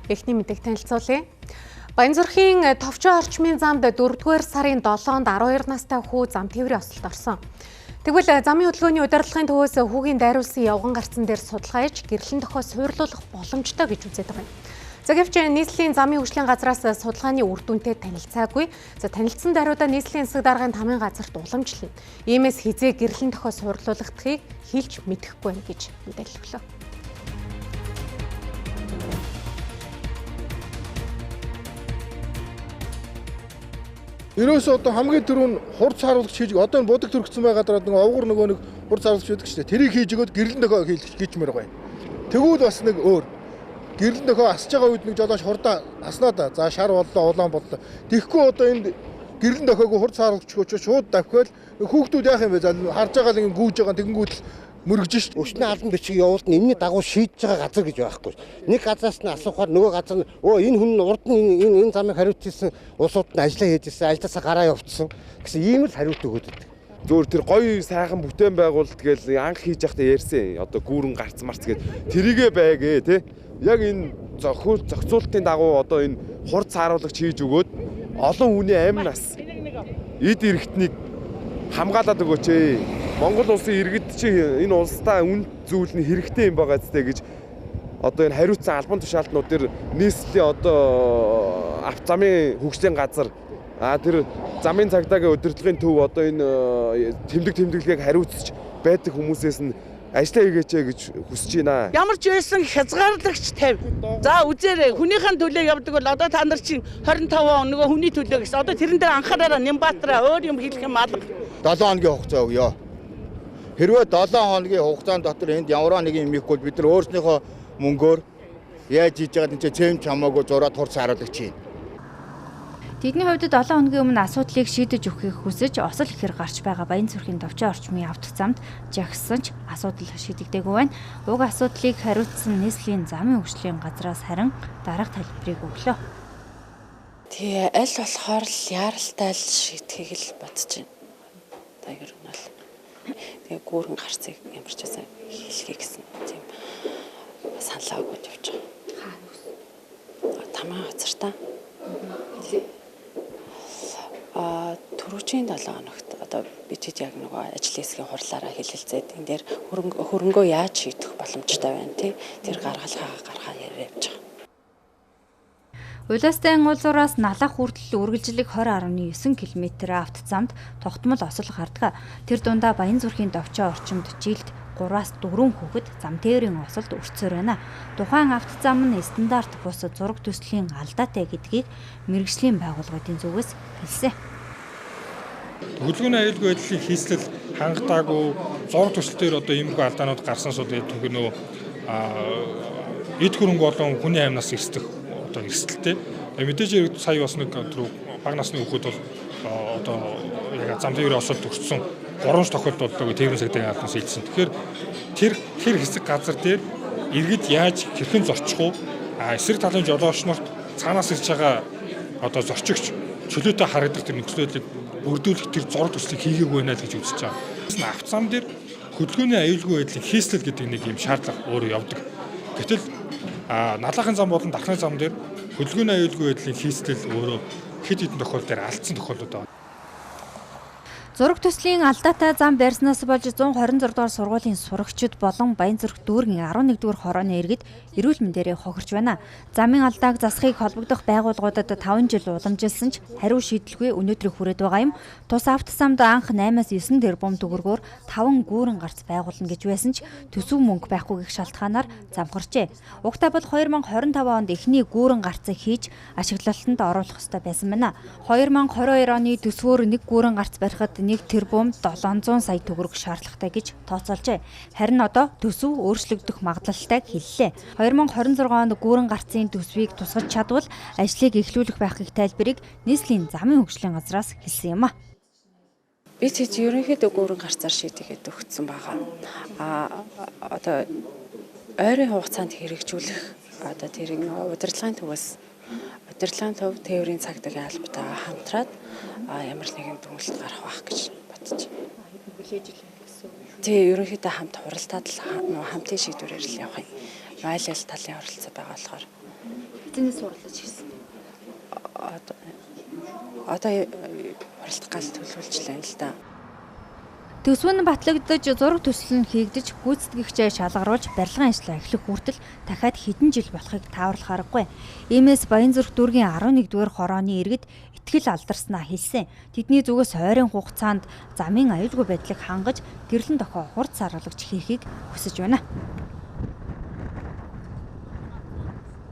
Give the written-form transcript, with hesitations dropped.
Эхний мэдээг танилцуулъя. Баянзүрхийн Товчоо орчмын замд 4-р сарын 7-нд 12 настай хүү зам тээврийн осолд орсон. Тэгвэл замын хөдөлгөөний удирдлагын төвөөс хүүгийн дайруулсан явган гарцсан дээр судалгаа хийж гэрлэн дохио суурлуулах боломжтой гэж үздэг байна. За гэвч нийслэлийн замын хөгжлийн газраас судалгааны үр дүнтэй танилцаагүй. За танилцсан даруйдаа нийслэлийн засаг даргын тамгын газарт уламжлана. Иймээс хизээ гэрлэн дохио суурлуулахдгийг хэлж мэдэхгүй байна гэж мэдээлэл өглөө. Ерөөсөө одоо хамгийн түрүүнд хурц харуулгач хийж одоо энэ будаг төрөгцсөн байгаад овгор нөгөө нэг хурц харуулгач байдаг шүү дээ. Тэрийг хийж өгөөд гэрлэн дохио хийчмээр байгаа юм. Тэгвэл бас нэг өөр гэрлэн дохио асж байгаа үед нэг жолооч хурдаа аснаа да. За шар боллоо, улаан боллоо. Тэгэхгүй одоо энэ гэрлэн дохиог хурц харуулгач очиж шууд давхиал хүүхдүүд яах юм бэ? За харж байгаа л ингэ гүүж байгаа тэгэнгүүт л мөргөж шít. Өчнөө албан бичиг явуулт нь энэний дагуу шийдэж байгаа газар гэж байхгүй. Нэг газраас нь асуухаар нөгөө газар нь энэ хүн нь урд нь энэ замыг хариуцсан улсууд нь ажиллаа хийжсэн, ажлаасаа гараа явуулсан гэсэн ийм л хариулт өгöd. Зөөр тэр гоё сайхан бүтээн байгуулалт гээл анх хийж явахдаа ярьсан. Одоо гүүрэн гарц марц гээд тэрийгэ байгээ тий. Яг энэ зохицуултын дагуу одоо энэ хурц харуулгач хийж өгөөд олон хүний амь нас эд эрхтнийг хамгаалаад өгөөч ээ. Монгол улсын иргэд чи энэ улстай үн зүйл нь хэрэгтэй юм байгаа зү гэж одоо энэ хариуцсан албан тушаалтнууд төр нийслэлийн одоо авто замын хөгжлийн газар тэр замын цагдаагийн удирдлагын төв одоо энэ тэмдэглэгийг хариуцж байдаг хүмүүсээс нь ажиллаа хийгээч гэж хүсэж байна. Ямар ч байсан хязгаарлагч тавь. За үзээрэй хүнийхэн төлөө явдаг бол одоо та нар чинь 25 он нөгөө хүний төлөө гэсэн. Одоо тэрэн дээр анхаараараа Нямбаатараа өөр юм хэлэх юм алга. 7 хоногийн хугацаа өгье. Хэрвээ 7 хоногийн хугацаанд дотор энд ямар нэг юм ихгүй бид нар өөрснийхөө мөнгөөр яаж хийж байгаа энэ цэм чамаагүй зураад хурц харуулгач чинь. Тэдний хувьд 7 хоногийн өмнө асуудлыг шийдэж өгөхийг хүсэж осол ихэр гарч байгаа Баянзүрхийн Товчоо орчмын авто замд жагссан ч асуудал шийдэгдээгүй байна. Уг асуудлыг хариуцсан нийслэлийн замын хөгжлийн газраас харин дараах тайлбарыг өглөө. Тэгээ аль болохоор л яаралтай л шийдэхийг л бодож байна. Та ер нь бол тэгээ гүүрэн гарцыг ямар ч байсан хийлгэе гэсэн тийм саналаа өгöd явж байгаа. Хаана вэ? Тамаа газар та. Түрүүчийн 7 хоногт одоо бид яг нөгөө ажил хэсгийн хурлаараа хэлэлцээд энэ дээр хөрөнгөө яаж шийдэх боломжтой байна тий. Тэр гаргаа яриа явж байгаа. Улаастайн уулзуураас налах хүртэл үргэлжлэх 20.9 км автозамд тогтмол осол гардаг. Тэр дундаа Баянзүрхийн Товчоо орчимд жилд 3-4 хүүхэд зам тээврийн осолд өртсөөр байна. Тухайн автозам нь стандарт бус зураг төслийн алдаатай гэдгийг мэргэжлийн байгууллагын зүгээс хэлсэн. Хөдөлгөөний аюулгүй байдлыг хийслэл хангалтаагүй зураг төслөөр одоо иймэрхүү алдаанууд гарсан сууд түүх нөө эд хөрөнгө болон хүний амнаас эрсдэх одоо эрсдэлтэй. Мэдээж сая бас нэг бага насны хүүхэд бол одоо яг зам тээврийн осолд өртсөн 3 тохиолдолд одоо тээврийн цагдаагийн албанаас хэлсэн. Тэгэхээр тэр хэсэг газар дээр иргэд яаж хэрхэн зорчих уу? Эсрэг талын жолооч нарт цаанаас ирж байгаа одоо зорчигч чөлөөтэй харагдах тэр нөхцөл байдлыг бүрдүүлэх тэр зураг төслийг хийгээгүй байна л гэж үзэж байгаа. Автозам дээр хөдөлгөөний аюулгүй байдлыг хийслэл гэдэг нэг юм шаардлага өөрөө явдаг. Гэтэл налахын зам болон дархны зам дээр хөдөлгөөний аюулгүй байдлыг хийслэл өөрөө хэд хэдэн тохиолдолд алдсан тохиолдод байна. Зураг төслийн алдаатай зам барьснаас болж 126 дугаар сургуулийн сурагчид болон Баянзүрх дүүргийн 11-р хорооны иргэд эрүүл мэндээрээ хохирч байна. Замын алдааг засахыг холбогдох байгууллагуудад 5 жил уламжилсан ч хариу шийдэлгүй өнөөдрийг хүрээд байгаа юм. Тус автозамд анх 8-9 тэрбум төгрөгөөр 5 гүүрэн гарц байгуулна гэж байсан ч төсөв мөнгө байхгүй гэх шалтгаанаар замхарчээ. Угтаа бол 2025 онд эхний гүүрэн гарцыг хийж ашиглалтанд оруулах ёстой байсан байна. 2022 оны төсвөөр нэг гүүрэн гарц барихад 1 тэрбум 700 сая төгрөг шаардлагатай гэж тооцоолжээ. Харин одоо төсөв өөрчлөгдөх магадлалтай хэллээ. 2026 онд гүүрэн гарцын төсвийг тусгаж чадвал ажлыг эхлүүлэх байхыг тайлбарыг нийслэлийн замын хөгжлийн газраас хэлсэн юм а. Бид ерөнхийдөө гүүрэн гарцаар шийдэгээд өгсөн байгаа. Одоо ойрын хугацаанд хэрэгжүүлэх одоо тэрийг удирдлагын төв тээврийн цагдаагийн албатайгаа хамтраад ямар нэгэн дүгнэлт гарах байх гэж бодож байна. Тэгээ ерөнхийдөө хамт хуралдаад л хамтын шийдвэрээр л явах юм. Айл талын оролцоо байгаа болохоор Эзэнээс сурлаж ирсэн. Одоо уралдах гал төлөвлөжлээ л да. Төсвөн батлагдаж зураг төсөл нь хийгдэж гүйцэтгэгчээ шалгаруулж барилгын ажлаа эхлэх хүртэл дахиад хэдэн жил болохыг тааварлах аргагүй. Иймээс Баянзүрх дүүргийн 11-р хорооны иргэд итгэл алдарснаа хэлсэн. Тэдний зүгээс ойрын хугацаанд замын аюулгүй байдлыг хангаж гэрлэн дохио хурц саргалагч хийхийг хүсэж байна.